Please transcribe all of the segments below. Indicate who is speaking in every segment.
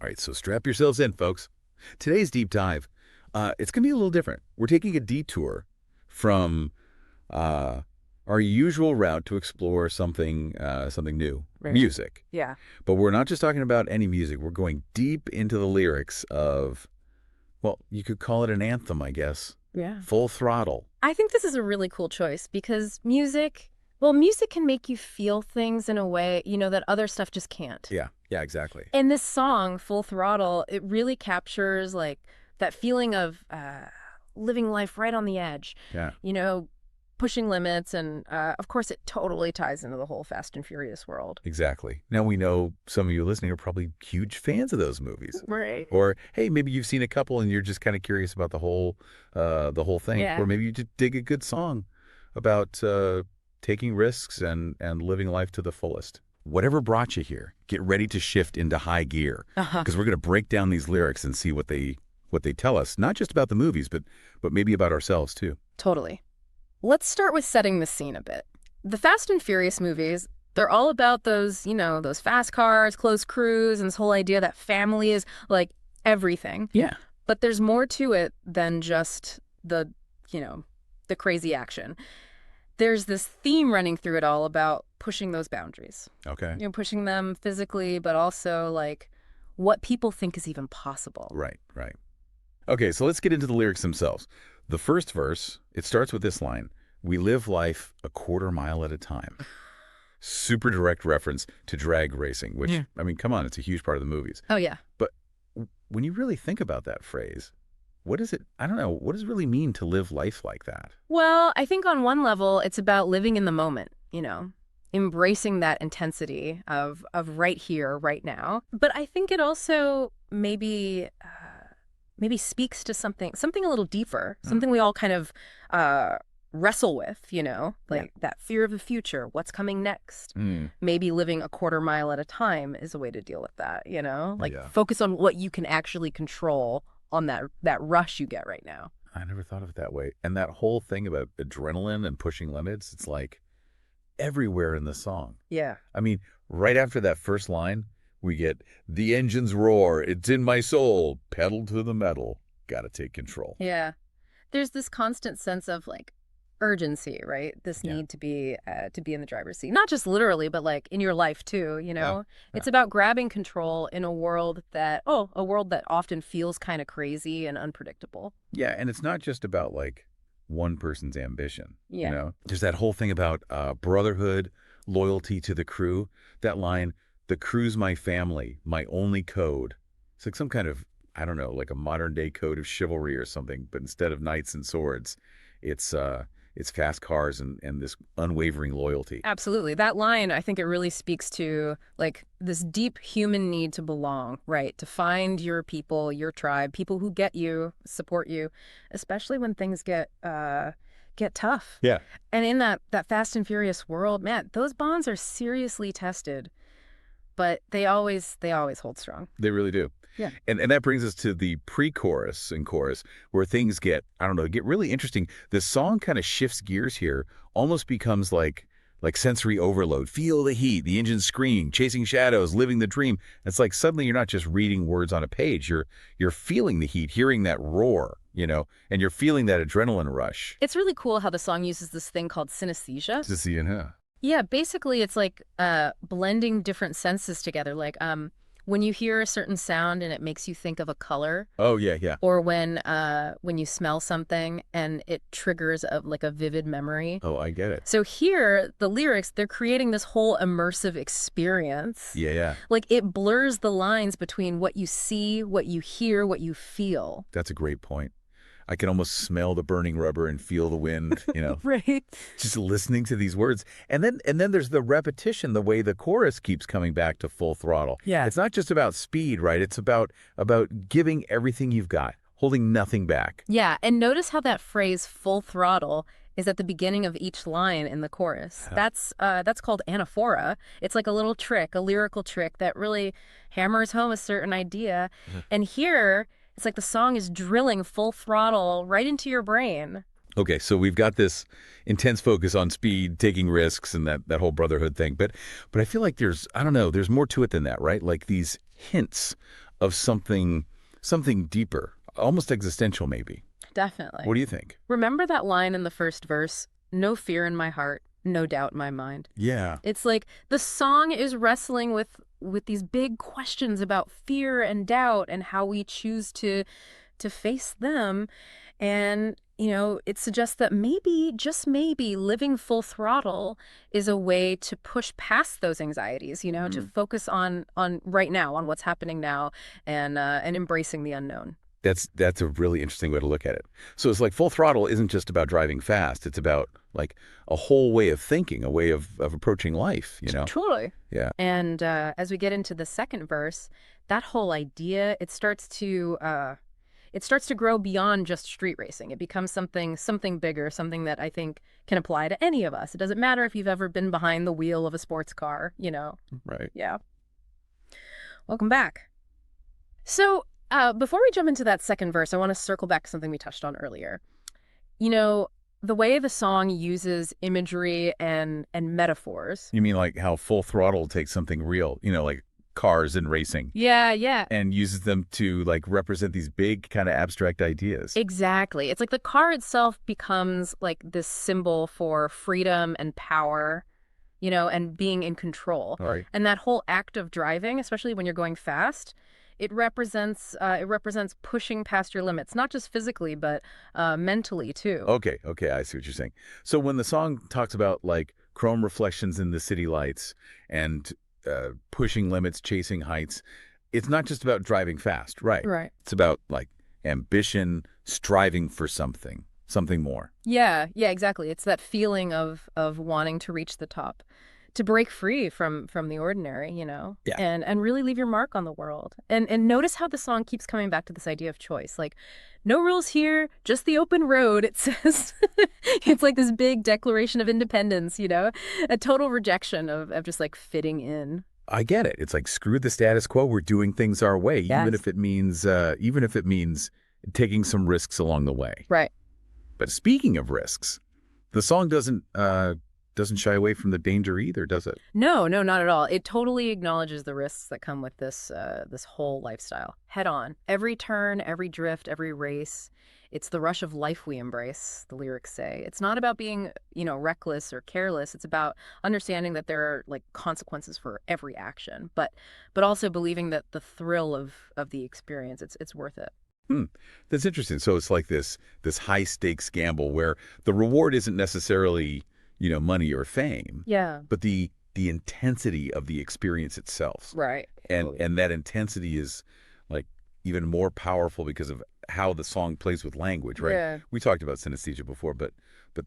Speaker 1: right, so strap yourselves in, folks. Today's deep dive, it's going to be a little different. We're taking a detour from uh, our usual route to explore something new,
Speaker 2: Right.
Speaker 1: music.
Speaker 2: Yeah.
Speaker 1: But we're not just talking about any music. We're going deep into the lyrics of, well, you could call it an anthem, I guess.
Speaker 2: Yeah.
Speaker 1: Full Throttle.
Speaker 2: I think this is a really cool choice because music can make you feel things in a way, that other stuff just can't.
Speaker 1: Yeah, exactly.
Speaker 2: And this song, Full Throttle, it really captures like that feeling of living life right on the edge,
Speaker 1: Yeah.
Speaker 2: pushing limits. And of course, it totally ties into the whole Fast and Furious world.
Speaker 1: Exactly. Now we know some of you listening are probably huge fans of those movies.
Speaker 2: Right.
Speaker 1: Or hey, maybe you've seen a couple and you're just kind of curious about the whole thing.
Speaker 2: Yeah.
Speaker 1: Or maybe you just dig a good song about taking risks and living life to the fullest. Whatever brought you here, get ready to shift into high gear
Speaker 2: Uh-huh.
Speaker 1: because we're going to break down these lyrics and see what they tell us, not just about the movies, but maybe about ourselves too.
Speaker 2: Totally. Let's start with setting the scene a bit. The Fast and Furious movies, they're all about those fast cars, close crews, and this whole idea that family is like everything.
Speaker 1: Yeah.
Speaker 2: But there's more to it than just the crazy action. There's this theme running through it all about pushing those boundaries.
Speaker 1: Okay.
Speaker 2: Pushing them physically, but also like what people think is even possible.
Speaker 1: Right. Okay, so let's get into the lyrics themselves. The first verse, it starts with this line: "We live life a quarter mile at a time." Super direct reference to drag racing, which,
Speaker 2: Yeah.
Speaker 1: I mean, come on, it's a huge part of the movies.
Speaker 2: Oh, yeah.
Speaker 1: But when you really think about that phrase, what does it really mean to live life like that?
Speaker 2: Well, I think on one level, it's about living in the moment, embracing that intensity of right here, right now. But I think it also maybe speaks to something a little deeper, something we all kind of wrestle with, like that fear of the future, what's coming next. Maybe living a quarter mile at a time is a way to deal with that, like
Speaker 1: Yeah.
Speaker 2: focus on what you can actually control on that rush you get right now.
Speaker 1: I never thought of it that way. And that whole thing about adrenaline and pushing limits, it's like everywhere in the song.
Speaker 2: Yeah.
Speaker 1: I mean, right after that first line, we get "the engines roar, it's in my soul, pedal to the metal, gotta take control."
Speaker 2: Yeah. There's this constant sense of like urgency, right? This
Speaker 1: Yeah.
Speaker 2: need to be in the driver's seat. Not just literally, but like in your life too,
Speaker 1: Yeah.
Speaker 2: It's about grabbing control in a world that often feels kind of crazy and unpredictable.
Speaker 1: Yeah, and it's not just about like one person's ambition.
Speaker 2: Yeah.
Speaker 1: There's that whole thing about brotherhood, loyalty to the crew. That line, "The crew's my family, my only code." It's like some kind of, I don't know, like a modern day code of chivalry or something, but instead of knights and swords, it's fast cars and this unwavering loyalty.
Speaker 2: Absolutely. That line, I think it really speaks to like this deep human need to belong, right? To find your people, your tribe, people who get you, support you, especially when things get tough.
Speaker 1: Yeah.
Speaker 2: And in that Fast and Furious world, man, those bonds are seriously tested, but they always hold strong.
Speaker 1: They really do.
Speaker 2: Yeah.
Speaker 1: And that brings us to the pre-chorus and chorus where things get really interesting. The song kind of shifts gears here, almost becomes like sensory overload. Feel the heat, the engine scream, chasing shadows, living the dream. It's like suddenly you're not just reading words on a page. You're feeling the heat, hearing that roar, and you're feeling that adrenaline rush.
Speaker 2: It's really cool how the song uses this thing called synesthesia.
Speaker 1: To see in her.
Speaker 2: Yeah, basically it's like blending different senses together. Like when you hear a certain sound and it makes you think of a color,
Speaker 1: Oh, yeah.
Speaker 2: or when you smell something and it triggers a vivid memory.
Speaker 1: Oh, I get it.
Speaker 2: So here, the lyrics, they're creating this whole immersive experience.
Speaker 1: Yeah.
Speaker 2: Like it blurs the lines between what you see, what you hear, what you feel.
Speaker 1: That's a great point. I can almost smell the burning rubber and feel the wind,
Speaker 2: Right.
Speaker 1: just listening to these words. And then there's the repetition, the way the chorus keeps coming back to Full Throttle.
Speaker 2: Yeah.
Speaker 1: It's not just about speed, right? It's about giving everything you've got, holding nothing back.
Speaker 2: Yeah, and notice how that phrase "full throttle" is at the beginning of each line in the chorus. That's called anaphora. It's like a little trick, a lyrical trick that really hammers home a certain idea. And here, it's like the song is drilling full throttle right into your brain.
Speaker 1: Okay, so we've got this intense focus on speed, taking risks, and that whole brotherhood thing. But I feel like there's more to it than that, right? Like these hints of something deeper, almost existential maybe.
Speaker 2: Definitely.
Speaker 1: What do you think?
Speaker 2: Remember that line in the first verse? No fear in my heart, no doubt in my mind.
Speaker 1: Yeah.
Speaker 2: It's like the song is wrestling with these big questions about fear and doubt and how we choose to face them. And, it suggests that maybe, just maybe, living full throttle is a way to push past those anxieties, to
Speaker 1: Hmm.
Speaker 2: focus on right now, on what's happening now, and embracing the unknown.
Speaker 1: That's a really interesting way to look at it. So it's like full throttle isn't just about driving fast. It's about like a whole way of thinking, a way of approaching life, you know?
Speaker 2: Totally.
Speaker 1: Yeah.
Speaker 2: And as we get into the second verse, that whole idea, it starts to grow beyond just street racing. It becomes something bigger, something that I think can apply to any of us. It doesn't matter if you've ever been behind the wheel of a sports car.
Speaker 1: Right.
Speaker 2: Yeah. Welcome back. So, before we jump into that second verse, I want to circle back to something we touched on earlier. You know, the way the song uses imagery and metaphors.
Speaker 1: You mean like how full throttle takes something real, like cars and racing,
Speaker 2: Yeah, yeah.
Speaker 1: and uses them to like represent these big kind of abstract ideas.
Speaker 2: Exactly. It's like the car itself becomes like this symbol for freedom and power, and being in control.
Speaker 1: All right.
Speaker 2: And that whole act of driving, especially when you're going fast, it represents pushing past your limits, not just physically, but mentally too.
Speaker 1: Okay, okay, I see what you're saying. So when the song talks about like chrome reflections in the city lights and pushing limits, chasing heights, it's not just about driving fast, right?
Speaker 2: Right.
Speaker 1: It's about like ambition, striving for something more.
Speaker 2: Yeah, yeah, exactly. It's that feeling of wanting to reach the top, to break free from the ordinary,
Speaker 1: Yeah.
Speaker 2: and really leave your mark on the world. And notice how the song keeps coming back to this idea of choice. Like, no rules here, just the open road, it says. It's like this big declaration of independence, a total rejection of just like fitting in.
Speaker 1: I get it. It's like screw the status quo. We're doing things our way, even
Speaker 2: Yes.
Speaker 1: if it means taking some risks along the way.
Speaker 2: Right.
Speaker 1: But speaking of risks, the song doesn't shy away from the danger either, does it?
Speaker 2: No, no, not at all. It totally acknowledges the risks that come with this whole lifestyle, head on. Every turn, every drift, every race. It's the rush of life we embrace, the lyrics say. It's not about being, reckless or careless. It's about understanding that there are like consequences for every action, but also believing that the thrill of the experience, it's worth it.
Speaker 1: Hmm. That's interesting. So it's like this high stakes gamble where the reward isn't necessarily, money or fame,
Speaker 2: Yeah.
Speaker 1: but the intensity of the experience itself.
Speaker 2: Right.
Speaker 1: And that intensity is like even more powerful because of how the song plays with language, right?
Speaker 2: Yeah.
Speaker 1: We talked about synesthesia before, but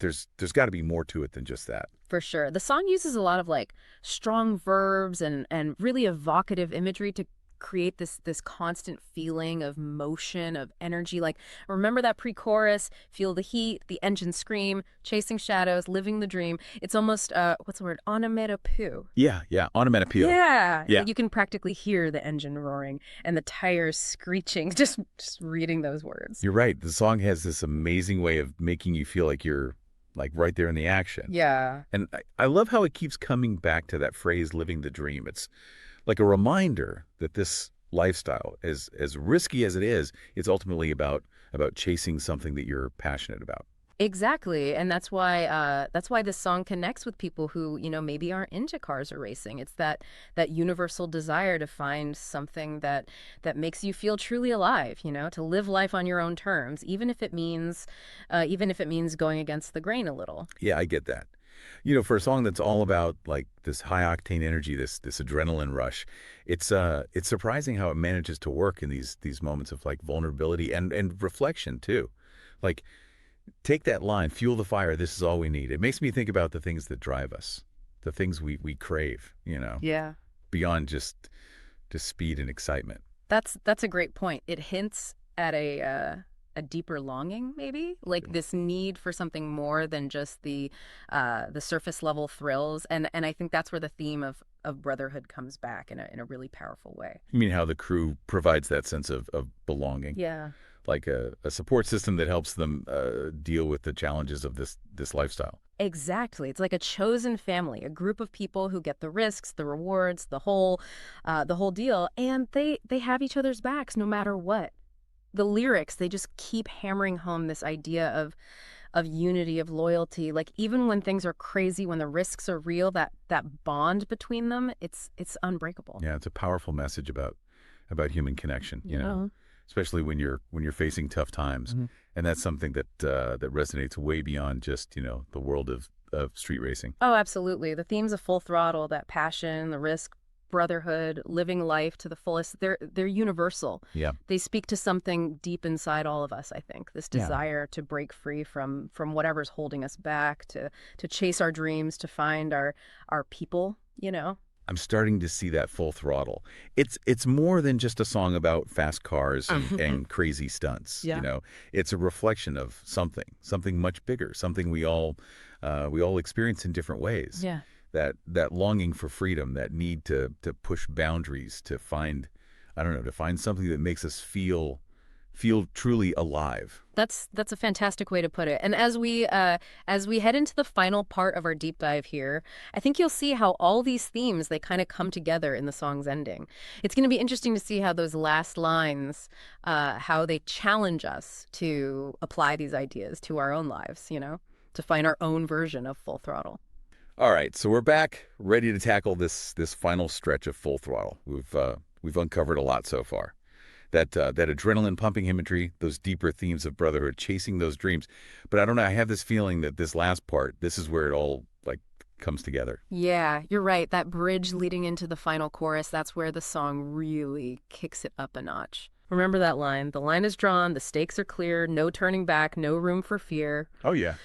Speaker 1: there's got to be more to it than just that.
Speaker 2: For sure. The song uses a lot of like strong verbs and really evocative imagery to create this constant feeling of motion, of energy. Like, remember that pre-chorus, feel the heat, the engine scream, chasing shadows, living the dream. It's almost what's the word? Onomatopoeia.
Speaker 1: Yeah, yeah, onomatopoeia.
Speaker 2: Yeah.
Speaker 1: Yeah.
Speaker 2: You can practically hear the engine roaring and the tires screeching just reading those words.
Speaker 1: You're right. The song has this amazing way of making you feel like you're like right there in the action.
Speaker 2: Yeah.
Speaker 1: And I love how it keeps coming back to that phrase, living the dream. It's like a reminder that this lifestyle, as risky as it is, it's ultimately about chasing something that you're passionate about.
Speaker 2: Exactly. And that's why this song connects with people who, maybe aren't into cars or racing. It's that universal desire to find something that makes you feel truly alive, to live life on your own terms, even if it means going against the grain a little.
Speaker 1: Yeah, I get that. For a song that's all about like this high octane energy, this adrenaline rush, it's surprising how it manages to work in these moments of like vulnerability and reflection too. Like take that line, fuel the fire, this is all we need. It makes me think about the things that drive us, the things we crave,
Speaker 2: Yeah.
Speaker 1: beyond just speed and excitement.
Speaker 2: That's a great point. It hints at a deeper longing, maybe like this need for something more than just the surface level thrills. And I think that's where the theme of brotherhood comes back in a really powerful way.
Speaker 1: You mean how the crew provides that sense of belonging?
Speaker 2: Yeah.
Speaker 1: Like a support system that helps them deal with the challenges of this lifestyle.
Speaker 2: Exactly. It's like a chosen family, a group of people who get the risks, the rewards, the whole deal, and they have each other's backs no matter what. The lyrics, they just keep hammering home this idea of unity, of loyalty. Like even when things are crazy, when the risks are real, that bond between them, it's unbreakable.
Speaker 1: Yeah, it's a powerful message about human connection,
Speaker 2: Yeah.
Speaker 1: especially when you're facing tough times. And that's something that resonates way beyond just, the world of street racing.
Speaker 2: Oh, absolutely. The themes of Full Throttle, that passion, the risk, brotherhood, living life to the fullest, they're universal.
Speaker 1: Yeah.
Speaker 2: They speak to something deep inside all of us, I think. This
Speaker 1: Yeah.
Speaker 2: desire to break free from whatever's holding us back, to chase our dreams, to find our people.
Speaker 1: I'm starting to see that Full Throttle. It's more than just a song about fast cars and crazy stunts,
Speaker 2: Yeah.
Speaker 1: It's a reflection of something much bigger, something we all experience in different ways.
Speaker 2: Yeah.
Speaker 1: That longing for freedom, that need to push boundaries, to find, I don't know, to find something that makes us feel truly alive.
Speaker 2: That's a fantastic way to put it. And as we head into the final part of our deep dive here, I think you'll see how all these themes they kind of come together in the song's ending. It's going to be interesting to see how those last lines, how they challenge us to apply these ideas to our own lives. To find our own version of Full Throttle.
Speaker 1: All right, so we're back, ready to tackle this final stretch of Full Throttle. We've uncovered a lot so far. That adrenaline pumping imagery, those deeper themes of brotherhood, chasing those dreams. But I don't know, I have this feeling that this last part, this is where it all like comes together.
Speaker 2: Yeah, you're right. That bridge leading into the final chorus, that's where the song really kicks it up a notch. Remember that line. The line is drawn, the stakes are clear, no turning back, no room for fear.
Speaker 1: Oh yeah.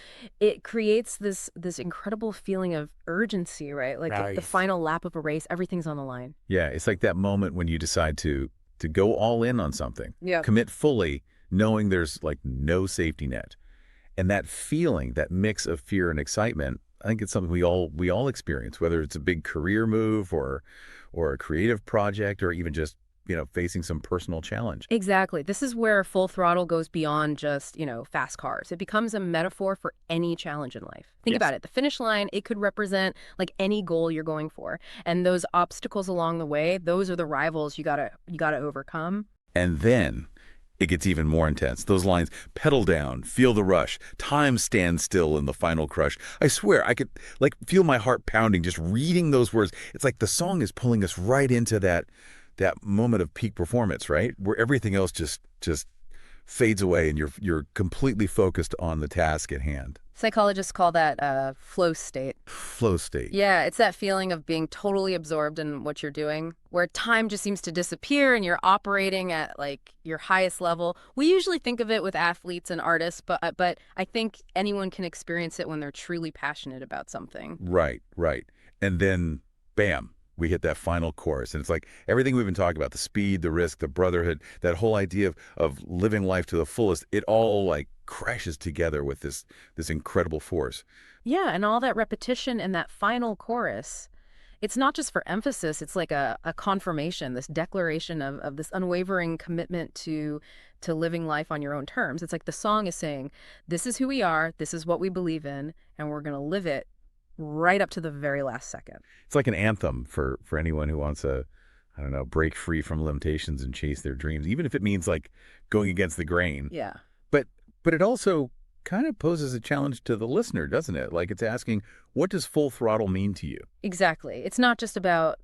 Speaker 2: It creates this incredible feeling of urgency, right? Like the
Speaker 3: Right.
Speaker 2: final lap of a race, everything's on the line.
Speaker 1: Yeah, it's like that moment when you decide to go all in on something,
Speaker 2: Yeah.
Speaker 1: commit fully, knowing there's like no safety net. And that feeling, that mix of fear and excitement, I think it's something we all experience, whether it's a big career move or a creative project or even just, facing some personal challenge.
Speaker 2: Exactly. This is where Full Throttle goes beyond just fast cars. It becomes a metaphor for any challenge in life. Think
Speaker 1: Yes.
Speaker 2: about it. The finish line, it could represent like any goal you're going for. And those obstacles along the way, those are the rivals you gotta overcome.
Speaker 1: And then it gets even more intense. Those lines, pedal down, feel the rush, time stands still in the final crush. I swear, I could like feel my heart pounding just reading those words. It's like the song is pulling us right into that moment of peak performance, right? Where everything else just fades away and you're completely focused on the task at hand.
Speaker 2: Psychologists call that flow state.
Speaker 1: Flow state.
Speaker 2: Yeah, it's that feeling of being totally absorbed in what you're doing, where time just seems to disappear and you're operating at like your highest level. We usually think of it with athletes and artists, but I think anyone can experience it when they're truly passionate about something.
Speaker 1: Right, right. And then, bam, we hit that final chorus. And it's like everything we've been talking about, the speed, the risk, the brotherhood, that whole idea of living life to the fullest, it all like crashes together with this incredible force.
Speaker 2: Yeah, and all that repetition in that final chorus, it's not just for emphasis, it's like a confirmation, this declaration of this unwavering commitment to living life on your own terms. It's like the song is saying, this is who we are, this is what we believe in, and we're going to live it right up to the very last second.
Speaker 1: It's like an anthem for anyone who wants to, I don't know, break free from limitations and chase their dreams, even if it means like going against the grain.
Speaker 2: Yeah.
Speaker 1: But it also kind of poses a challenge to the listener, doesn't it? Like it's asking, what does Full Throttle mean to you?
Speaker 2: Exactly. It's not just about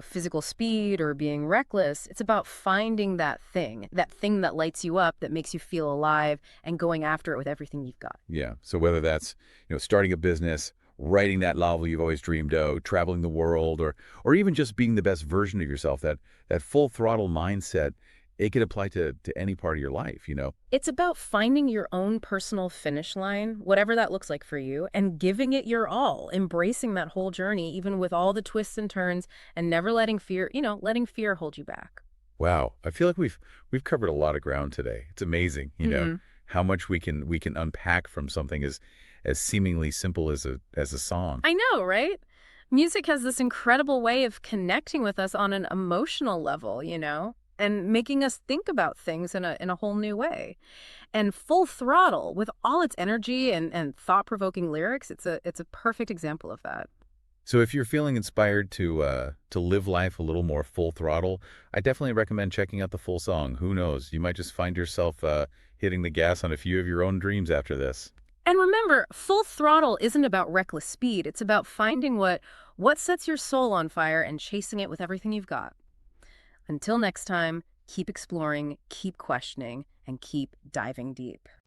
Speaker 2: physical speed or being reckless. It's about finding that thing that lights you up, that makes you feel alive, and going after it with everything you've got.
Speaker 1: Yeah. So whether that's, starting a business, writing that novel you've always dreamed of, traveling the world, or even just being the best version of yourself, that Full Throttle mindset, it could apply to any part of your life.
Speaker 2: It's about finding your own personal finish line, whatever that looks like for you, and giving it your all, embracing that whole journey, even with all the twists and turns, and never letting letting fear hold you back.
Speaker 1: Wow. I feel like we've covered a lot of ground today. It's amazing, how much we can unpack from something as seemingly simple as a song.
Speaker 2: I know, right? Music has this incredible way of connecting with us on an emotional level. and making us think about things in a whole new way. And Full Throttle, with all its energy and thought-provoking lyrics, it's a perfect example of that.
Speaker 1: So if you're feeling inspired to live life a little more full throttle, I definitely recommend checking out the full song. Who knows? You might just find yourself hitting the gas on a few of your own dreams after this.
Speaker 2: And remember, Full Throttle isn't about reckless speed. It's about finding what sets your soul on fire and chasing it with everything you've got. Until next time, keep exploring, keep questioning, and keep diving deep.